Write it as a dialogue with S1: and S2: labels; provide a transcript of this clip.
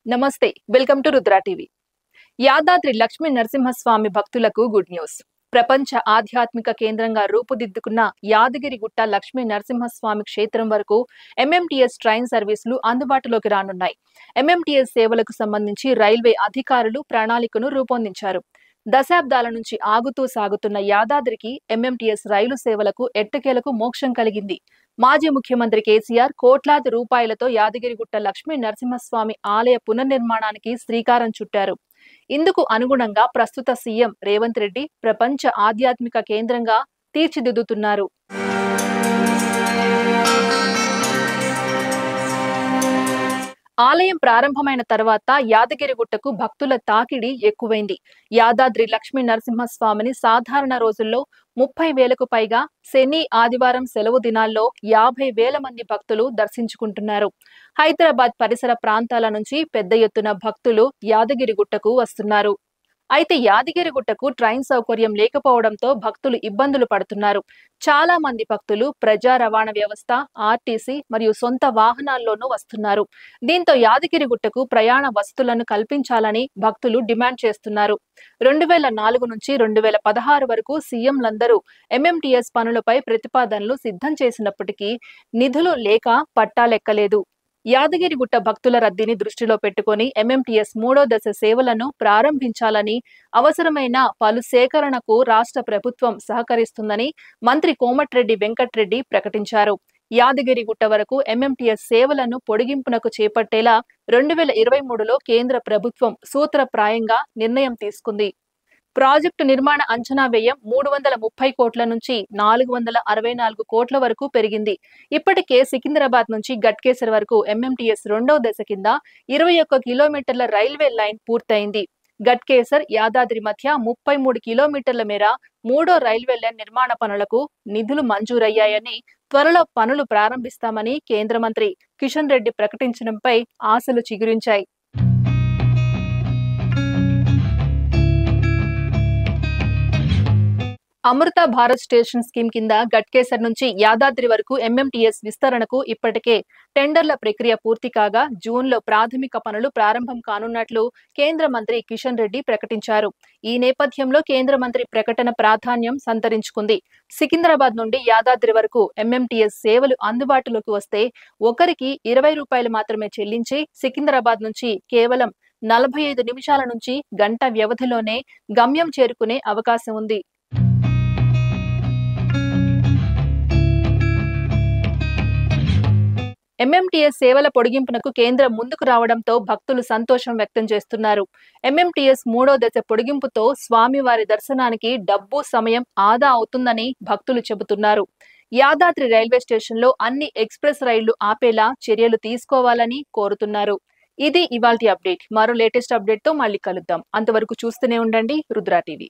S1: నమస్తే welcome to Rudra TV. Yadadri Lakshmi Narasimhaswamy భక్తులకు good news. ప్రపంచ ఆధ్యాత్మిక కేంద్రంగా రూపుదిద్దుకున్న యాదగిరిగుట్ట లక్ష్మీ నరసింహస్వామి క్షేత్రం వరకు ఎంఎంటీఎస్ ట్రైన్ సర్వీసులు అందుబాటులోకి రానున్నాయి. ఎంఎంటీఎస్ సేవలకు సంబంధించి రైల్వే అధికారులు ప్రణాళికను రూపొందించారు. దశాబ్దాల నుంచి ఆగుతూ సాగుతున్న యాదాద్రికి ఎంఎంటీఎస్ రైలు సేవలకు ఎట్టకేలకు మోక్షం కలిగింది. మాజీ ముఖ్యమంత్రి కేసీఆర్ కోట్లాది రూపాయలతో యాదగిరిగుట్ట లక్ష్మీ నరసింహస్వామి ఆలయ పునర్నిర్మాణానికి శ్రీకారం చుట్టారు. ఇందుకు అనుగుణంగా ప్రస్తుత సీఎం రేవంత్ రెడ్డి ప్రపంచ ఆధ్యాత్మిక కేంద్రంగా తీర్చిదిద్దుతున్నారు. ఆలయం ప్రారంభమైన తర్వాత యాదగిరిగుట్టకు భక్తుల తాకిడి ఎక్కువైంది. యాదాద్రి లక్ష్మీ నరసింహస్వామిని సాధారణ రోజుల్లో 30,000కు పైగా, శని ఆదివారం సెలవు దినాల్లో 50,000 మంది భక్తులు దర్శించుకుంటున్నారు. హైదరాబాద్ పరిసర ప్రాంతాల నుంచి పెద్ద ఎత్తున భక్తులు యాదగిరిగుట్టకు వస్తున్నారు. అయితే యాదగిరిగుట్టకు ట్రైన్ సౌకర్యం లేకపోవడంతో భక్తులు ఇబ్బందులు పడుతున్నారు. చాలా మంది భక్తులు ప్రజా రవాణా వ్యవస్థ, ఆర్టీసీ మరియు సొంత వాహనాల్లోనూ వస్తున్నారు. దీంతో యాదగిరిగుట్టకు ప్రయాణ వసతులను కల్పించాలని భక్తులు డిమాండ్ చేస్తున్నారు. 2004 నుంచి 2016 వరకు సీఎంలందరూ ఎంఎంటీఎస్ పనులపై ప్రతిపాదనలు సిద్ధం చేసినప్పటికీ నిధులు లేక పట్టాలెక్కలేదు. యాదగిరిగుట్ట భక్తుల రద్దీని దృష్టిలో పెట్టుకుని ఎంఎంటీఎస్ 3వ దశ సేవలను ప్రారంభించాలని, అవసరమైన పలు సేకరణకు రాష్ట్ర ప్రభుత్వం సహకరిస్తుందని మంత్రి కోమటిరెడ్డి వెంకటరెడ్డి ప్రకటించారు. యాదగిరిగుట్ట వరకు ఎంఎంటీఎస్ సేవలను పొడిగింపునకు చేపట్టేలా 2023లో కేంద్ర ప్రభుత్వం సూత్రప్రాయంగా నిర్ణయం తీసుకుంది. ప్రాజెక్టు నిర్మాణ అంచనా వ్యయం 330 కోట్ల నుంచి 464 కోట్ల వరకు పెరిగింది. ఇప్పటికే సికింద్రాబాద్ నుంచి గట్కేసర్ వరకు ఎంఎంటీఎస్ 2వ దశ కింద 21 కిలోమీటర్ల రైల్వే లైన్ పూర్తయింది. గట్కేసర్ యాదాద్రి మధ్య 33 కిలోమీటర్ల మేర 3వ రైల్వే లైన్ నిర్మాణ పనులకు నిధులు మంజూరయ్యాయని, త్వరలో పనులు ప్రారంభిస్తామని కేంద్ర మంత్రి కిషన్ రెడ్డి ప్రకటించడంపై ఆశలు చిగురించాయి. అమృత భారత్ స్టేషన్ స్కీమ్ కింద గట్కేసర్ నుంచి యాదాద్రి వరకు ఎంఎంటీఎస్ విస్తరణకు ఇప్పటికే టెండర్ల ప్రక్రియ పూర్తి కాగా జూన్లో ప్రాథమిక పనులు ప్రారంభం కానున్నట్లు కేంద్ర మంత్రి కిషన్ రెడ్డి ప్రకటించారు. ఈ నేపథ్యంలో కేంద్ర మంత్రి ప్రకటన ప్రాధాన్యం సంతరించుకుంది. సికింద్రాబాద్ నుండి యాదాద్రి వరకు ఎంఎంటీఎస్ సేవలు అందుబాటులోకి వస్తే ఒకరికి 20 రూపాయలు మాత్రమే చెల్లించి సికింద్రాబాద్ నుంచి కేవలం 45 నిమిషాల నుంచి గంట వ్యవధిలోనే గమ్యం చేరుకునే అవకాశం ఉంది. ఎంఎంటీఎస్ సేవల పొడిగింపునకు కేంద్రం ముందుకు రావడంతో భక్తులు సంతోషం వ్యక్తం చేస్తున్నారు. ఎంఎంటీఎస్ 3వ దశ పొడిగింపుతో స్వామివారి దర్శనానికి డబ్బు, సమయం ఆదా అవుతుందని భక్తులు చెబుతున్నారు. యాదాద్రి రైల్వే స్టేషన్లో అన్ని ఎక్స్ప్రెస్ రైళ్లు ఆపేలా చర్యలు తీసుకోవాలని కోరుతున్నారు. ఇది ఇవాల్టి అప్డేట్. మరో లేటెస్ట్ అప్డేట్ తో మళ్ళీ కలుద్దాం. అంతవరకు చూస్తూనే ఉండండి రుద్ర టీవీ.